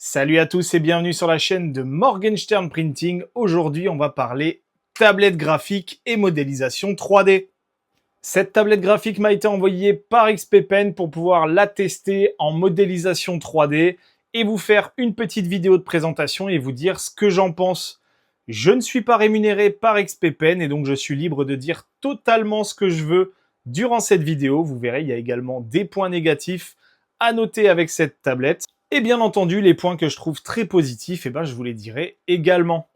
Salut à tous et bienvenue sur la chaîne de Morgenstern Printing. Aujourd'hui, on va parler tablette graphique et modélisation 3D. Cette tablette graphique m'a été envoyée par XP-Pen pour pouvoir la tester en modélisation 3D et vous faire une petite vidéo de présentation et vous dire ce que j'en pense. Je ne suis pas rémunéré par XP-Pen et donc je suis libre de dire totalement ce que je veux durant cette vidéo. Vous verrez, il y a également des points négatifs à noter avec cette tablette. Et bien entendu, les points que je trouve très positifs, je vous les dirai également.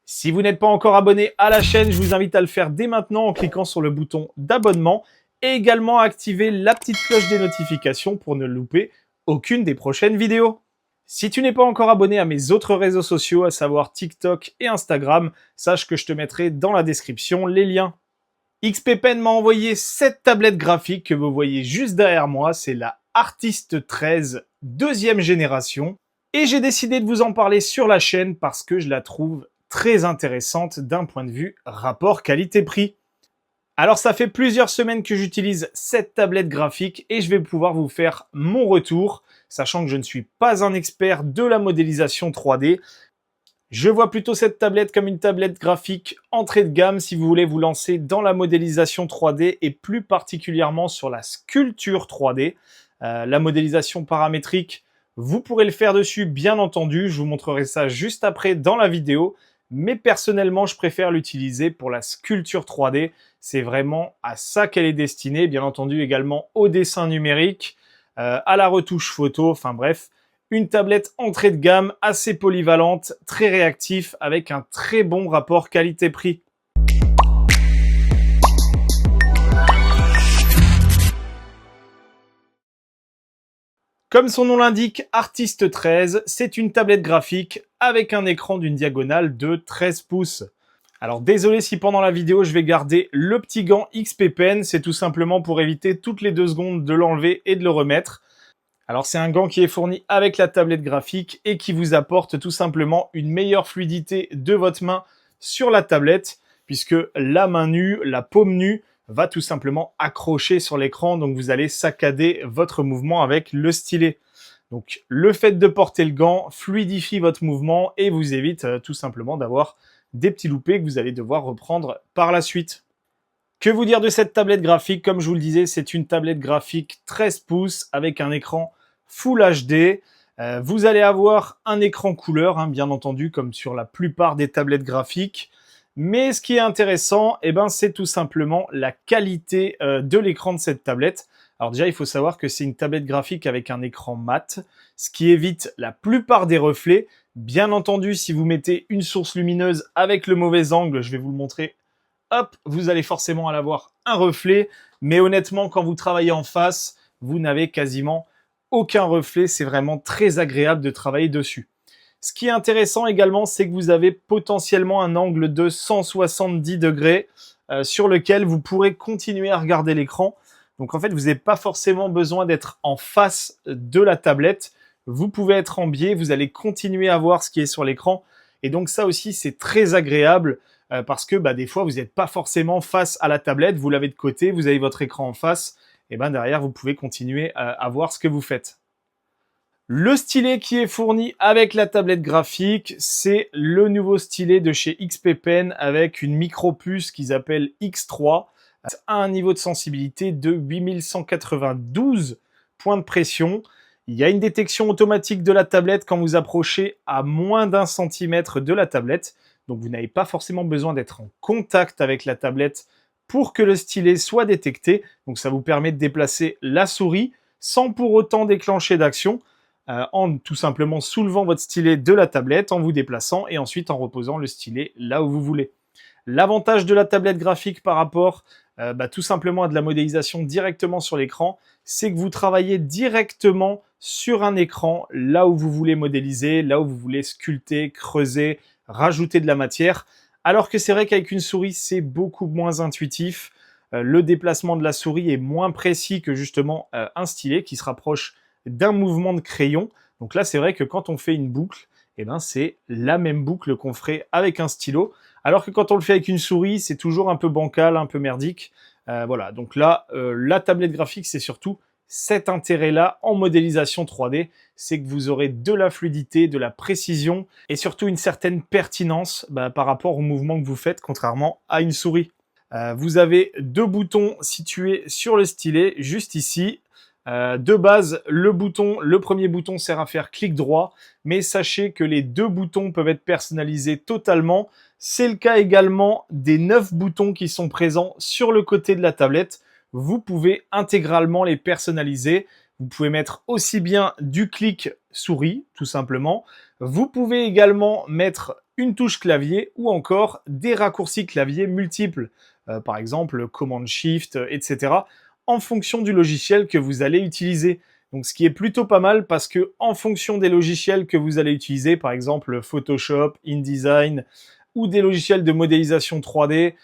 Si vous n'êtes pas encore abonné à la chaîne, je vous invite à le faire dès maintenant en cliquant sur le bouton d'abonnement et également à activer la petite cloche des notifications pour ne louper aucune des prochaines vidéos. Si tu n'es pas encore abonné à mes autres réseaux sociaux, à savoir TikTok et Instagram, sache que je te mettrai dans la description les liens. XP-Pen m'a envoyé cette tablette graphique que vous voyez juste derrière moi, c'est la Artist 13 deuxième génération. Et j'ai décidé de vous en parler sur la chaîne parce que je la trouve très intéressante d'un point de vue rapport qualité-prix. Alors ça fait plusieurs semaines que j'utilise cette tablette graphique et je vais pouvoir vous faire mon retour, sachant que je ne suis pas un expert de la modélisation 3D. Je vois plutôt cette tablette comme une tablette graphique entrée de gamme si vous voulez vous lancer dans la modélisation 3D et plus particulièrement sur la sculpture 3D. La modélisation paramétrique, vous pourrez le faire dessus bien entendu, je vous montrerai ça juste après dans la vidéo. Mais personnellement, je préfère l'utiliser pour la sculpture 3D. C'est vraiment à ça qu'elle est destinée, bien entendu également au dessin numérique, à la retouche photo, enfin bref. Une tablette entrée de gamme, assez polyvalente, très réactif, avec un très bon rapport qualité-prix. Comme son nom l'indique, Artist 13, c'est une tablette graphique avec un écran d'une diagonale de 13 pouces. Alors désolé si pendant la vidéo je vais garder le petit gant XP-Pen, c'est tout simplement pour éviter toutes les 2 secondes de l'enlever et de le remettre. Alors c'est un gant qui est fourni avec la tablette graphique et qui vous apporte tout simplement une meilleure fluidité de votre main sur la tablette, puisque la main nue, la paume nue, va tout simplement accrocher sur l'écran, donc vous allez saccader votre mouvement avec le stylet. Donc le fait de porter le gant fluidifie votre mouvement et vous évite tout simplement d'avoir des petits loupés que vous allez devoir reprendre par la suite. Que vous dire de cette tablette graphique? Comme je vous le disais, c'est une tablette graphique 13 pouces avec un écran Full HD. Vous allez avoir un écran couleur, bien entendu, comme sur la plupart des tablettes graphiques. Mais ce qui est intéressant, c'est tout simplement la qualité de l'écran de cette tablette. Alors déjà, il faut savoir que c'est une tablette graphique avec un écran mat, ce qui évite la plupart des reflets. Bien entendu, si vous mettez une source lumineuse avec le mauvais angle, je vais vous le montrer, hop, vous allez forcément avoir un reflet. Mais honnêtement, quand vous travaillez en face, vous n'avez quasiment aucun reflet. C'est vraiment très agréable de travailler dessus. Ce qui est intéressant également, c'est que vous avez potentiellement un angle de 170 degrés sur lequel vous pourrez continuer à regarder l'écran. Donc en fait, vous n'avez pas forcément besoin d'être en face de la tablette. Vous pouvez être en biais, vous allez continuer à voir ce qui est sur l'écran. Et donc ça aussi, c'est très agréable parce que des fois, vous n'êtes pas forcément face à la tablette. Vous l'avez de côté, vous avez votre écran en face. Et derrière, vous pouvez continuer à voir ce que vous faites. Le stylet qui est fourni avec la tablette graphique, c'est le nouveau stylet de chez XP-Pen avec une micro-puce qu'ils appellent X3 à un niveau de sensibilité de 8192 points de pression. Il y a une détection automatique de la tablette quand vous approchez à moins d'1 centimètre de la tablette. Donc vous n'avez pas forcément besoin d'être en contact avec la tablette pour que le stylet soit détecté. Donc ça vous permet de déplacer la souris sans pour autant déclencher d'action. En tout simplement soulevant votre stylet de la tablette, en vous déplaçant et ensuite en reposant le stylet là où vous voulez. L'avantage de la tablette graphique par rapport tout simplement à de la modélisation directement sur l'écran, c'est que vous travaillez directement sur un écran là où vous voulez modéliser, là où vous voulez sculpter, creuser, rajouter de la matière. Alors que c'est vrai qu'avec une souris, c'est beaucoup moins intuitif. Le déplacement de la souris est moins précis que justement un stylet qui se rapproche d'un mouvement de crayon. Donc là, c'est vrai que quand on fait une boucle, c'est la même boucle qu'on ferait avec un stylo. Alors que quand on le fait avec une souris, c'est toujours un peu bancal, un peu merdique. Voilà, donc là, la tablette graphique, c'est surtout cet intérêt-là en modélisation 3D, c'est que vous aurez de la fluidité, de la précision et surtout une certaine pertinence par rapport au mouvement que vous faites, contrairement à une souris. Vous avez deux boutons situés sur le stylet, juste ici. De base, le premier bouton sert à faire clic droit, mais sachez que les deux boutons peuvent être personnalisés totalement. C'est le cas également des 9 boutons qui sont présents sur le côté de la tablette. Vous pouvez intégralement les personnaliser. Vous pouvez mettre aussi bien du clic souris, tout simplement. Vous pouvez également mettre une touche clavier ou encore des raccourcis clavier multiples. Par exemple, Command Shift, etc. en fonction du logiciel que vous allez utiliser. Donc, ce qui est plutôt pas mal parce que en fonction des logiciels que vous allez utiliser, par exemple Photoshop, InDesign ou des logiciels de modélisation 3D,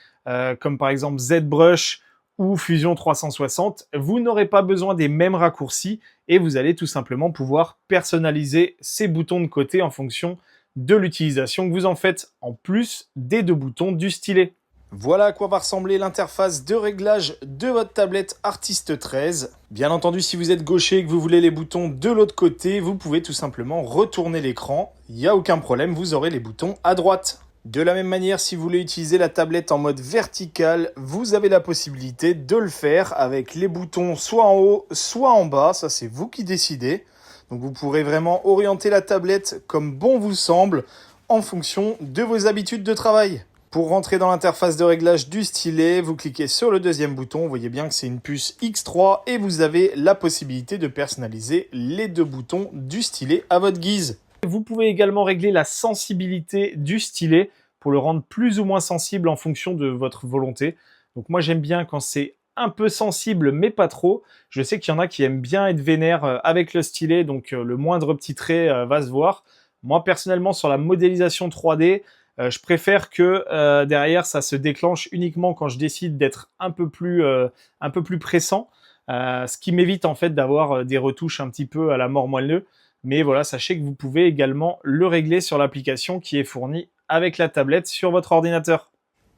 comme par exemple ZBrush ou Fusion 360, vous n'aurez pas besoin des mêmes raccourcis et vous allez tout simplement pouvoir personnaliser ces boutons de côté en fonction de l'utilisation que vous en faites, en plus des deux boutons du stylet. Voilà à quoi va ressembler l'interface de réglage de votre tablette Artist 13. Bien entendu, si vous êtes gaucher et que vous voulez les boutons de l'autre côté, vous pouvez tout simplement retourner l'écran. Il n'y a aucun problème, vous aurez les boutons à droite. De la même manière, si vous voulez utiliser la tablette en mode vertical, vous avez la possibilité de le faire avec les boutons soit en haut, soit en bas. Ça, c'est vous qui décidez. Donc, vous pourrez vraiment orienter la tablette comme bon vous semble en fonction de vos habitudes de travail. Pour rentrer dans l'interface de réglage du stylet, vous cliquez sur le deuxième bouton. Vous voyez bien que c'est une puce X3 et vous avez la possibilité de personnaliser les deux boutons du stylet à votre guise. Vous pouvez également régler la sensibilité du stylet pour le rendre plus ou moins sensible en fonction de votre volonté. Donc moi j'aime bien quand c'est un peu sensible mais pas trop. Je sais qu'il y en a qui aiment bien être vénère avec le stylet, donc le moindre petit trait va se voir. Moi personnellement sur la modélisation 3D, je préfère que derrière ça se déclenche uniquement quand je décide d'être un peu plus pressant, ce qui m'évite en fait d'avoir des retouches un petit peu à la mort moelleux. Mais voilà, sachez que vous pouvez également le régler sur l'application qui est fournie avec la tablette sur votre ordinateur.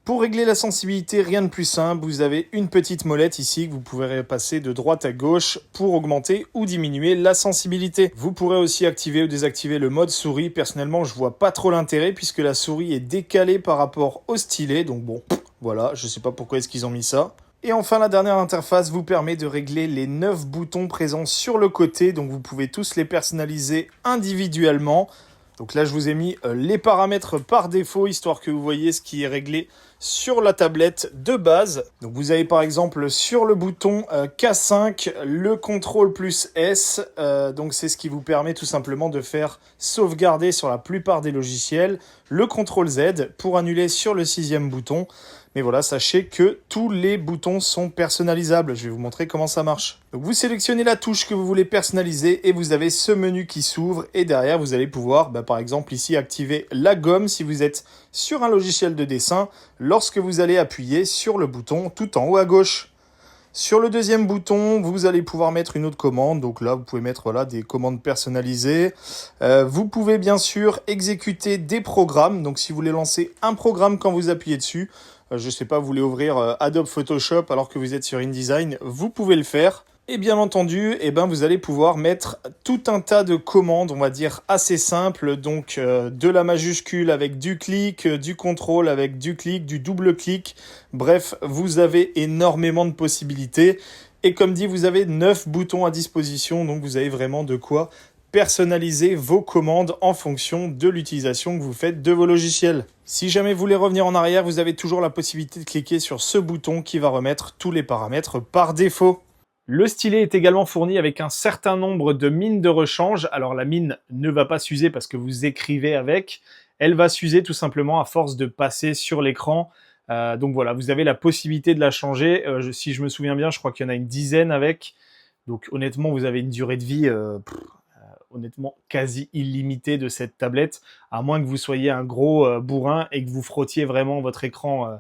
Pour régler la sensibilité, rien de plus simple, vous avez une petite molette ici que vous pouvez passer de droite à gauche pour augmenter ou diminuer la sensibilité. Vous pourrez aussi activer ou désactiver le mode souris. Personnellement, je vois pas trop l'intérêt puisque la souris est décalée par rapport au stylet. Donc bon, voilà, je sais pas pourquoi est-ce qu'ils ont mis ça. Et enfin, la dernière interface vous permet de régler les 9 boutons présents sur le côté. Donc vous pouvez tous les personnaliser individuellement. Donc là, je vous ai mis les paramètres par défaut, histoire que vous voyez ce qui est réglé sur la tablette de base. Donc vous avez par exemple sur le bouton K5 le contrôle plus S. Donc c'est ce qui vous permet tout simplement de faire sauvegarder sur la plupart des logiciels. Le contrôle Z pour annuler sur le 6e bouton. Mais voilà, sachez que tous les boutons sont personnalisables. Je vais vous montrer comment ça marche. Donc vous sélectionnez la touche que vous voulez personnaliser et vous avez ce menu qui s'ouvre. Et derrière, vous allez pouvoir, par exemple ici, activer la gomme si vous êtes sur un logiciel de dessin lorsque vous allez appuyer sur le bouton tout en haut à gauche. Sur le deuxième bouton, vous allez pouvoir mettre une autre commande. Donc là, vous pouvez mettre des commandes personnalisées. Vous pouvez bien sûr exécuter des programmes. Donc si vous voulez lancer un programme quand vous appuyez dessus, je sais pas, vous voulez ouvrir Adobe Photoshop alors que vous êtes sur InDesign, vous pouvez le faire. Et bien entendu, vous allez pouvoir mettre tout un tas de commandes, on va dire assez simples. Donc de la majuscule avec du clic, du contrôle avec du clic, du double clic. Bref, vous avez énormément de possibilités. Et comme dit, vous avez 9 boutons à disposition, donc vous avez vraiment de quoi personnaliser vos commandes en fonction de l'utilisation que vous faites de vos logiciels. Si jamais vous voulez revenir en arrière, vous avez toujours la possibilité de cliquer sur ce bouton qui va remettre tous les paramètres par défaut. Le stylet est également fourni avec un certain nombre de mines de rechange. Alors la mine ne va pas s'user parce que vous écrivez avec. Elle va s'user tout simplement à force de passer sur l'écran. Donc voilà, vous avez la possibilité de la changer. Si je me souviens bien, je crois qu'il y en a une dizaine avec. Donc honnêtement, vous avez une durée de vie honnêtement quasi illimitée de cette tablette, à moins que vous soyez un gros bourrin et que vous frottiez vraiment votre écran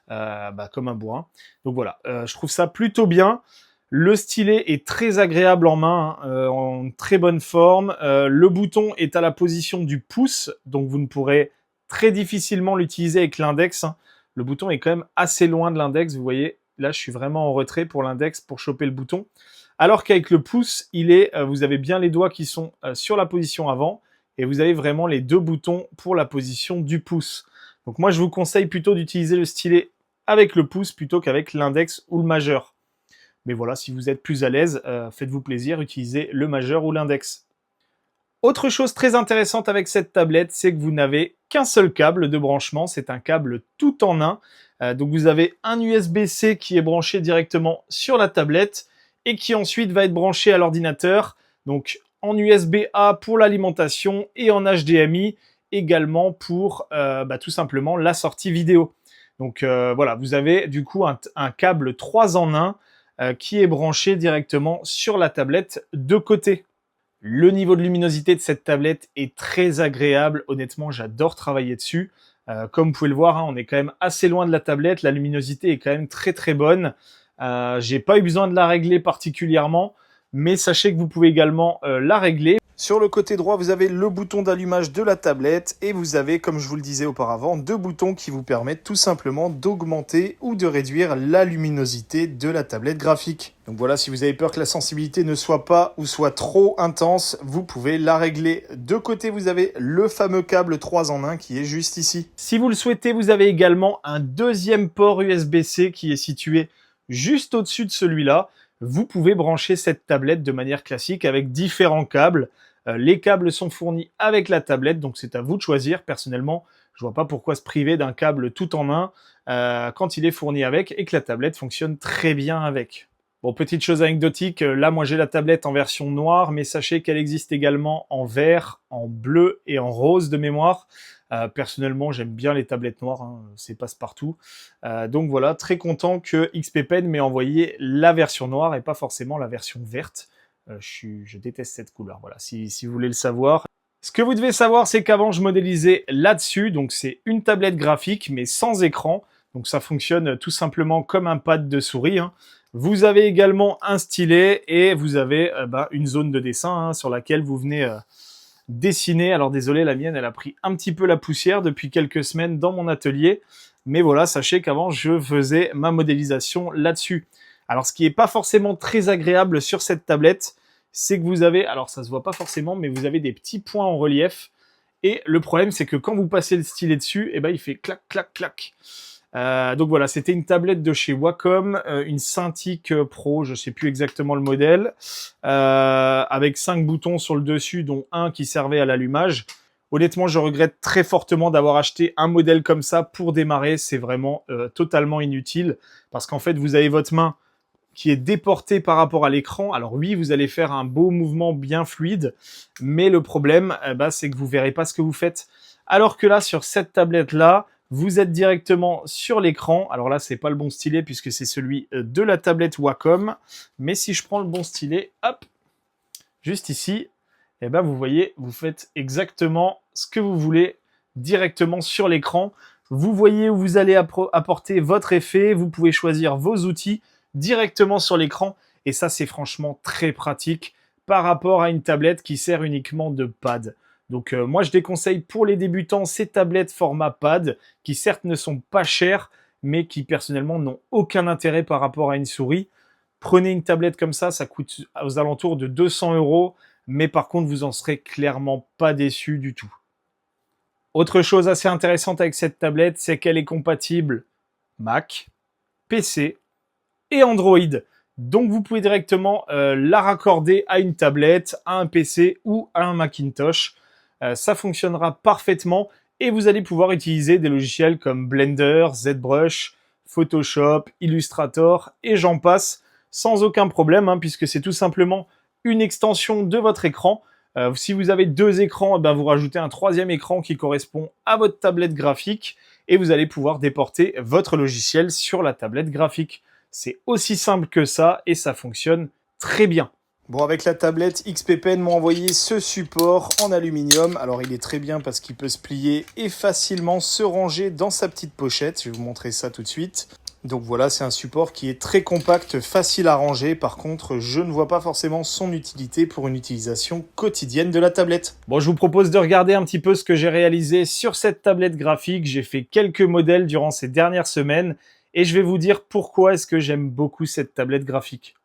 comme un bourrin. Donc voilà, je trouve ça plutôt bien. Le stylet est très agréable en main, en très bonne forme. Le bouton est à la position du pouce, donc vous ne pourrez très difficilement l'utiliser avec l'index, hein. Le bouton est quand même assez loin de l'index, vous voyez. Là, je suis vraiment en retrait pour l'index pour choper le bouton. Alors qu'avec le pouce, vous avez bien les doigts qui sont sur la position avant et vous avez vraiment les deux boutons pour la position du pouce. Donc moi, je vous conseille plutôt d'utiliser le stylet avec le pouce plutôt qu'avec l'index ou le majeur. Mais voilà, si vous êtes plus à l'aise, faites-vous plaisir, utilisez le majeur ou l'index. Autre chose très intéressante avec cette tablette, c'est que vous n'avez qu'un seul câble de branchement, c'est un câble tout en un. Donc vous avez un USB-C qui est branché directement sur la tablette et qui ensuite va être branché à l'ordinateur. Donc en USB-A pour l'alimentation et en HDMI également pour tout simplement la sortie vidéo. Donc voilà, vous avez du coup un câble 3 en 1 qui est branché directement sur la tablette de côté. Le niveau de luminosité de cette tablette est très agréable. Honnêtement, j'adore travailler dessus. Comme vous pouvez le voir, hein, on est quand même assez loin de la tablette. La luminosité est quand même très très bonne. J'ai pas eu besoin de la régler particulièrement, mais sachez que vous pouvez également la régler. Sur le côté droit, vous avez le bouton d'allumage de la tablette et vous avez, comme je vous le disais auparavant, deux boutons qui vous permettent tout simplement d'augmenter ou de réduire la luminosité de la tablette graphique. Donc voilà, si vous avez peur que la sensibilité ne soit pas ou soit trop intense, vous pouvez la régler. De côté, vous avez le fameux câble 3 en 1 qui est juste ici. Si vous le souhaitez, vous avez également un deuxième port USB-C qui est situé juste au-dessus de celui-là. Vous pouvez brancher cette tablette de manière classique avec différents câbles. Les câbles sont fournis avec la tablette, donc c'est à vous de choisir. Personnellement, je vois pas pourquoi se priver d'un câble tout en un quand il est fourni avec et que la tablette fonctionne très bien avec. Bon, petite chose anecdotique, là moi j'ai la tablette en version noire, mais sachez qu'elle existe également en vert, en bleu et en rose de mémoire. Personnellement, j'aime bien les tablettes noires, hein, c'est passe-partout. Donc voilà, très content que XP-Pen m'ait envoyé la version noire et pas forcément la version verte. Je déteste cette couleur, voilà, si vous voulez le savoir. Ce que vous devez savoir, c'est qu'avant, je modélisais là-dessus, donc c'est une tablette graphique, mais sans écran. Donc ça fonctionne tout simplement comme un pad de souris, hein. Vous avez également un stylet et vous avez une zone de dessin hein, sur laquelle vous venez dessiner. Alors désolé, la mienne, elle a pris un petit peu la poussière depuis quelques semaines dans mon atelier. Mais voilà, sachez qu'avant, je faisais ma modélisation là-dessus. Alors, ce qui n'est pas forcément très agréable sur cette tablette, c'est que vous avez, alors ça se voit pas forcément, mais vous avez des petits points en relief. Et le problème, c'est que quand vous passez le stylet dessus, eh ben, il fait clac, clac, clac. Donc voilà, c'était une tablette de chez Wacom, une Cintiq Pro, je sais plus exactement le modèle, avec 5 boutons sur le dessus, dont un qui servait à l'allumage. Honnêtement, je regrette très fortement d'avoir acheté un modèle comme ça pour démarrer. C'est vraiment totalement inutile, parce qu'en fait, vous avez votre main qui est déporté par rapport à l'écran. Alors oui, vous allez faire un beau mouvement bien fluide, mais le problème, c'est que vous verrez pas ce que vous faites. Alors que là, sur cette tablette-là, vous êtes directement sur l'écran. Alors là, c'est pas le bon stylet puisque c'est celui de la tablette Wacom. Mais si je prends le bon stylet, hop, juste ici, vous voyez, vous faites exactement ce que vous voulez directement sur l'écran. Vous voyez où vous allez apporter votre effet. Vous pouvez choisir vos outils directement sur l'écran et ça c'est franchement très pratique par rapport à une tablette qui sert uniquement de pad. Donc moi je déconseille pour les débutants ces tablettes format pad qui certes ne sont pas chères mais qui personnellement n'ont aucun intérêt par rapport à une souris. Prenez une tablette comme ça coûte aux alentours de 200 €, mais par contre vous en serez clairement pas déçu du tout. Autre chose assez intéressante avec cette tablette, c'est qu'elle est compatible Mac, PC et Android. Donc vous pouvez directement la raccorder à une tablette, à un PC ou à un Macintosh. Ça fonctionnera parfaitement et vous allez pouvoir utiliser des logiciels comme Blender, ZBrush, Photoshop, Illustrator et j'en passe sans aucun problème hein, puisque c'est tout simplement une extension de votre écran. Si vous avez deux écrans, vous rajoutez un troisième écran qui correspond à votre tablette graphique et vous allez pouvoir déporter votre logiciel sur la tablette graphique. C'est aussi simple que ça et ça fonctionne très bien. Bon, avec la tablette, XP-Pen m'a envoyé ce support en aluminium. Alors, il est très bien parce qu'il peut se plier et facilement se ranger dans sa petite pochette. Je vais vous montrer ça tout de suite. Donc voilà, c'est un support qui est très compact, facile à ranger. Par contre, je ne vois pas forcément son utilité pour une utilisation quotidienne de la tablette. Bon, je vous propose de regarder un petit peu ce que j'ai réalisé sur cette tablette graphique. J'ai fait quelques modèles durant ces dernières semaines et je vais vous dire pourquoi est-ce que j'aime beaucoup cette tablette graphique.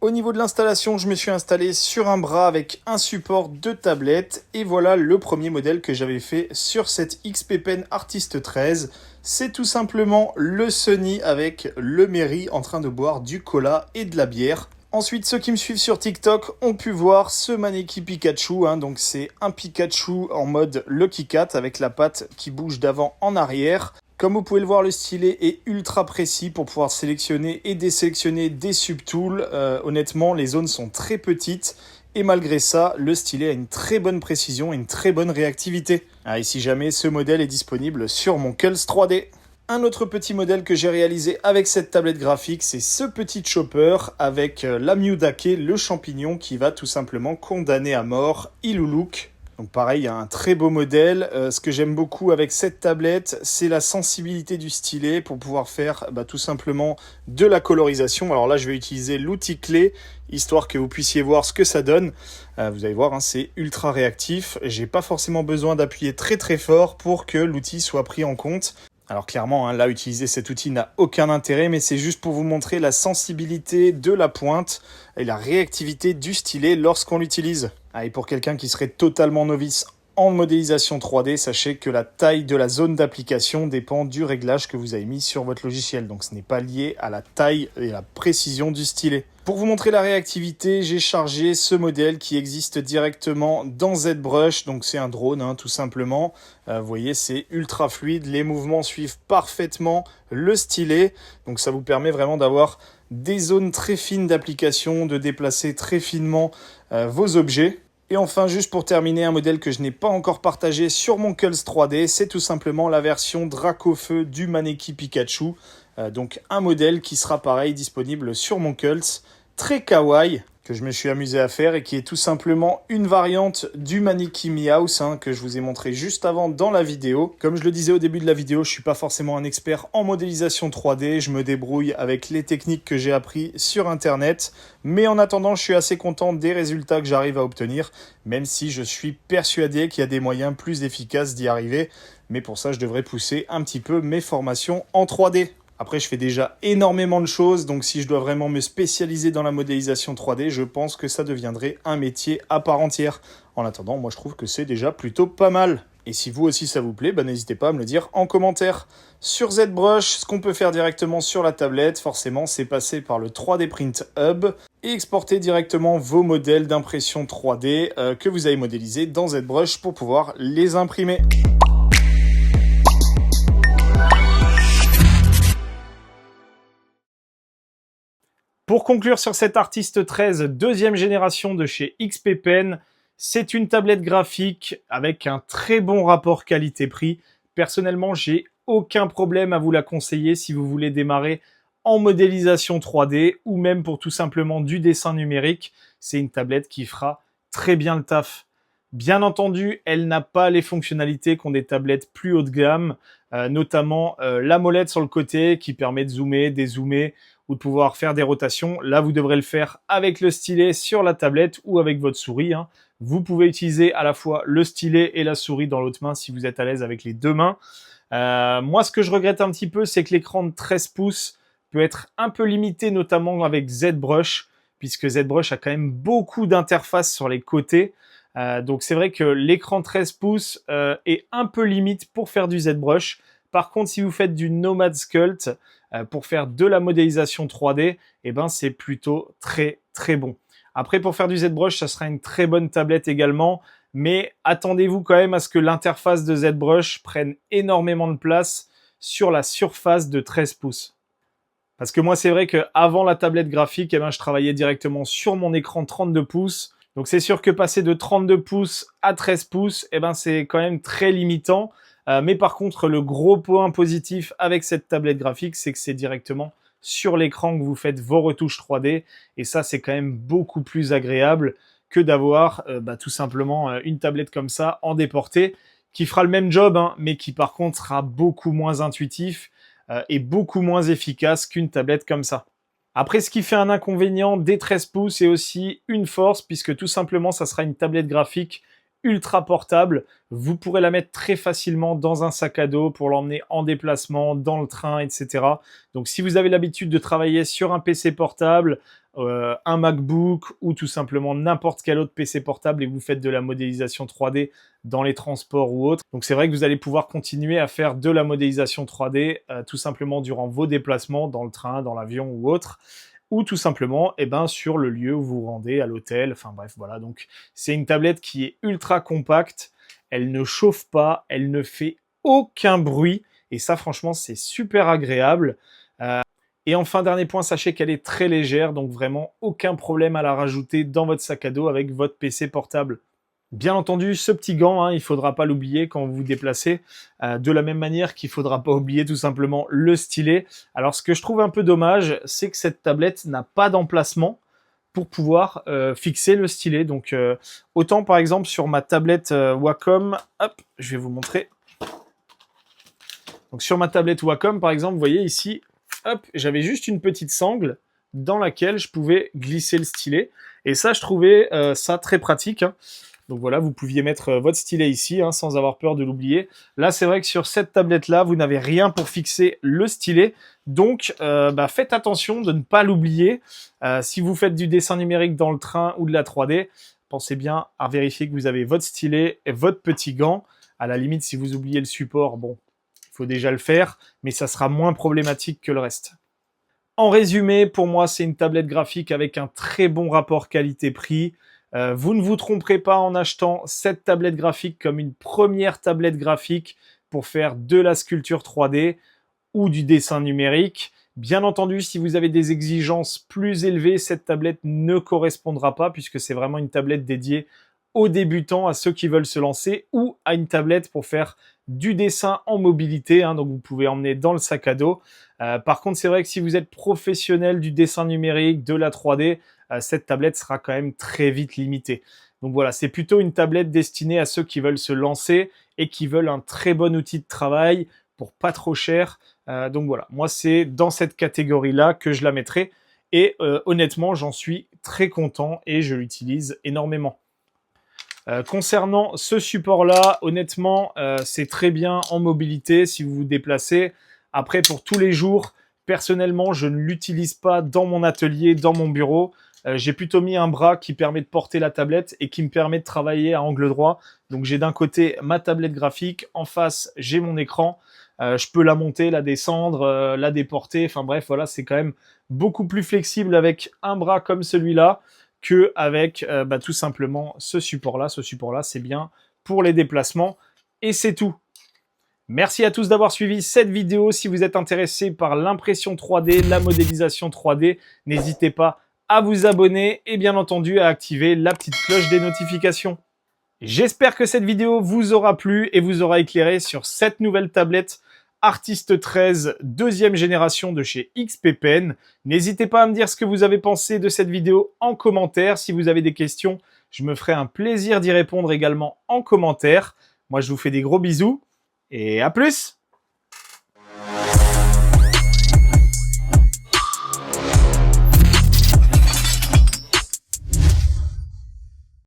Au niveau de l'installation, je me suis installé sur un bras avec un support de tablette et voilà le premier modèle que j'avais fait sur cette XP Pen Artist 13. C'est tout simplement le Sunny avec le Mary en train de boire du cola et de la bière. Ensuite, ceux qui me suivent sur TikTok ont pu voir ce Maneki Pikachu, donc c'est un Pikachu en mode Lucky Cat avec la patte qui bouge d'avant en arrière. Comme vous pouvez le voir, le stylet est ultra précis pour pouvoir sélectionner et désélectionner des subtools. Honnêtement, les zones sont très petites et malgré ça, le stylet a une très bonne précision et une très bonne réactivité. Et si jamais ce modèle est disponible sur mon Culz 3D. Un autre petit modèle que j'ai réalisé avec cette tablette graphique, c'est ce petit chopper avec la Mewdake, le champignon qui va tout simplement condamner à mort Iluluk. Donc pareil, il y a un très beau modèle. Ce que j'aime beaucoup avec cette tablette, c'est la sensibilité du stylet pour pouvoir faire tout simplement de la colorisation. Alors là, je vais utiliser l'outil clé, histoire que vous puissiez voir ce que ça donne. Vous allez voir, c'est ultra réactif. J'ai pas forcément besoin d'appuyer très très fort pour que l'outil soit pris en compte. Alors clairement, là, utiliser cet outil n'a aucun intérêt, mais c'est juste pour vous montrer la sensibilité de la pointe et la réactivité du stylet lorsqu'on l'utilise. Et pour quelqu'un qui serait totalement novice en modélisation 3D, sachez que la taille de la zone d'application dépend du réglage que vous avez mis sur votre logiciel. Donc ce n'est pas lié à la taille et la précision du stylet. Pour vous montrer la réactivité, j'ai chargé ce modèle qui existe directement dans ZBrush. Donc c'est un drone, tout simplement. Vous voyez, c'est ultra fluide. Les mouvements suivent parfaitement le stylet. Donc ça vous permet vraiment d'avoir des zones très fines d'application, de déplacer très finement vos objets. Et enfin, juste pour terminer, un modèle que je n'ai pas encore partagé sur mon Culz 3D, c'est tout simplement la version Dracofeu du Maneki Pikachu. Donc un modèle qui sera pareil disponible sur mon Culz, très kawaii, que je me suis amusé à faire et qui est tout simplement une variante du Maneki Meowth que je vous ai montré juste avant dans la vidéo. Comme je le disais au début de la vidéo, je suis pas forcément un expert en modélisation 3D, je me débrouille avec les techniques que j'ai appris sur internet, mais en attendant, je suis assez content des résultats que j'arrive à obtenir, même si je suis persuadé qu'il y a des moyens plus efficaces d'y arriver, mais pour ça, je devrais pousser un petit peu mes formations en 3D. Après, je fais déjà énormément de choses, donc si je dois vraiment me spécialiser dans la modélisation 3D, je pense que ça deviendrait un métier à part entière. En attendant, moi je trouve que c'est déjà plutôt pas mal. Et si vous aussi ça vous plaît, n'hésitez pas à me le dire en commentaire. Sur ZBrush, ce qu'on peut faire directement sur la tablette, forcément, c'est passer par le 3D Print Hub et exporter directement vos modèles d'impression 3D que vous avez modélisés dans ZBrush pour pouvoir les imprimer. Pour conclure sur cette Artist 13 deuxième génération de chez XP Pen, c'est une tablette graphique avec un très bon rapport qualité-prix. Personnellement, j'ai aucun problème à vous la conseiller si vous voulez démarrer en modélisation 3D ou même pour tout simplement du dessin numérique. C'est une tablette qui fera très bien le taf. Bien entendu, elle n'a pas les fonctionnalités qu'ont des tablettes plus haut de gamme, notamment la molette sur le côté qui permet de zoomer, dézoomer ou de pouvoir faire des rotations. Là, vous devrez le faire avec le stylet sur la tablette ou avec votre souris. Vous pouvez utiliser à la fois le stylet et la souris dans l'autre main si vous êtes à l'aise avec les deux mains. Moi, ce que je regrette un petit peu, c'est que l'écran de 13 pouces peut être un peu limité, notamment avec ZBrush, puisque ZBrush a quand même beaucoup d'interfaces sur les côtés. Donc c'est vrai que l'écran 13 pouces est un peu limite pour faire du ZBrush. Par contre, si vous faites du Nomad Sculpt pour faire de la modélisation 3D, c'est plutôt très très bon. Après, pour faire du ZBrush, ça sera une très bonne tablette également, mais attendez-vous quand même à ce que l'interface de ZBrush prenne énormément de place sur la surface de 13 pouces. Parce que moi, c'est vrai qu'avant la tablette graphique, je travaillais directement sur mon écran 32 pouces. Donc c'est sûr que passer de 32 pouces à 13 pouces, c'est quand même très limitant. Mais par contre, le gros point positif avec cette tablette graphique, c'est que c'est directement sur l'écran que vous faites vos retouches 3D. Et ça, c'est quand même beaucoup plus agréable que d'avoir tout simplement une tablette comme ça en déporté, qui fera le même job, hein, mais qui par contre sera beaucoup moins intuitif et beaucoup moins efficace qu'une tablette comme ça. Après, ce qui fait un inconvénient des 13 pouces est aussi une force, puisque tout simplement, ça sera une tablette graphique ultra portable. Vous pourrez la mettre très facilement dans un sac à dos pour l'emmener en déplacement, dans le train, etc. Donc, si vous avez l'habitude de travailler sur un PC portable, un MacBook ou tout simplement n'importe quel autre PC portable et que vous faites de la modélisation 3D dans les transports ou autres, donc c'est vrai que vous allez pouvoir continuer à faire de la modélisation 3D tout simplement durant vos déplacements dans le train, dans l'avion ou autre, ou tout simplement sur le lieu où vous vous rendez, à l'hôtel, enfin bref, voilà. Donc c'est une tablette qui est ultra compacte, elle ne chauffe pas, elle ne fait aucun bruit, et ça franchement c'est super agréable. Et enfin, dernier point, sachez qu'elle est très légère, donc vraiment aucun problème à la rajouter dans votre sac à dos avec votre PC portable. Bien entendu, ce petit gant, hein, il ne faudra pas l'oublier quand vous vous déplacez, de la même manière qu'il ne faudra pas oublier tout simplement le stylet. Alors ce que je trouve un peu dommage, c'est que cette tablette n'a pas d'emplacement pour pouvoir fixer le stylet. Donc autant par exemple sur ma tablette Wacom, hop, je vais vous montrer. Donc sur ma tablette Wacom par exemple, vous voyez ici, hop, j'avais juste une petite sangle dans laquelle je pouvais glisser le stylet. Et ça, je trouvais ça très pratique, hein. Donc voilà, vous pouviez mettre votre stylet ici, hein, sans avoir peur de l'oublier. Là, c'est vrai que sur cette tablette-là, vous n'avez rien pour fixer le stylet. Donc, faites attention de ne pas l'oublier. Si vous faites du dessin numérique dans le train ou de la 3D, pensez bien à vérifier que vous avez votre stylet et votre petit gant. À la limite, si vous oubliez le support, bon, il faut déjà le faire, mais ça sera moins problématique que le reste. En résumé, pour moi, c'est une tablette graphique avec un très bon rapport qualité-prix. Vous ne vous tromperez pas en achetant cette tablette graphique comme une première tablette graphique pour faire de la sculpture 3D ou du dessin numérique. Bien entendu, si vous avez des exigences plus élevées, cette tablette ne correspondra pas puisque c'est vraiment une tablette dédiée aux débutants, à ceux qui veulent se lancer, ou à une tablette pour faire du dessin en mobilité, hein, donc vous pouvez emmener dans le sac à dos. Par contre, c'est vrai que si vous êtes professionnel du dessin numérique, de la 3D, cette tablette sera quand même très vite limitée. Donc voilà, c'est plutôt une tablette destinée à ceux qui veulent se lancer et qui veulent un très bon outil de travail pour pas trop cher. Donc voilà, moi c'est dans cette catégorie-là que je la mettrai. Et honnêtement, j'en suis très content et je l'utilise énormément. Concernant ce support-là, honnêtement, c'est très bien en mobilité si vous vous déplacez. Après, pour tous les jours, personnellement, je ne l'utilise pas dans mon atelier, dans mon bureau. J'ai plutôt mis un bras qui permet de porter la tablette et qui me permet de travailler à angle droit. Donc j'ai d'un côté ma tablette graphique, en face j'ai mon écran. Je peux la monter, la descendre, la déporter. Enfin bref, voilà, c'est quand même beaucoup plus flexible avec un bras comme celui-là que avec tout simplement ce support-là. Ce support-là, c'est bien pour les déplacements et c'est tout. Merci à tous d'avoir suivi cette vidéo. Si vous êtes intéressé par l'impression 3D, la modélisation 3D, n'hésitez pas à vous abonner et bien entendu à activer la petite cloche des notifications. J'espère que cette vidéo vous aura plu et vous aura éclairé sur cette nouvelle tablette Artist 13 deuxième génération de chez XP Pen. N'hésitez pas à me dire ce que vous avez pensé de cette vidéo en commentaire. Si vous avez des questions, je me ferai un plaisir d'y répondre également en commentaire. Moi, je vous fais des gros bisous et à plus!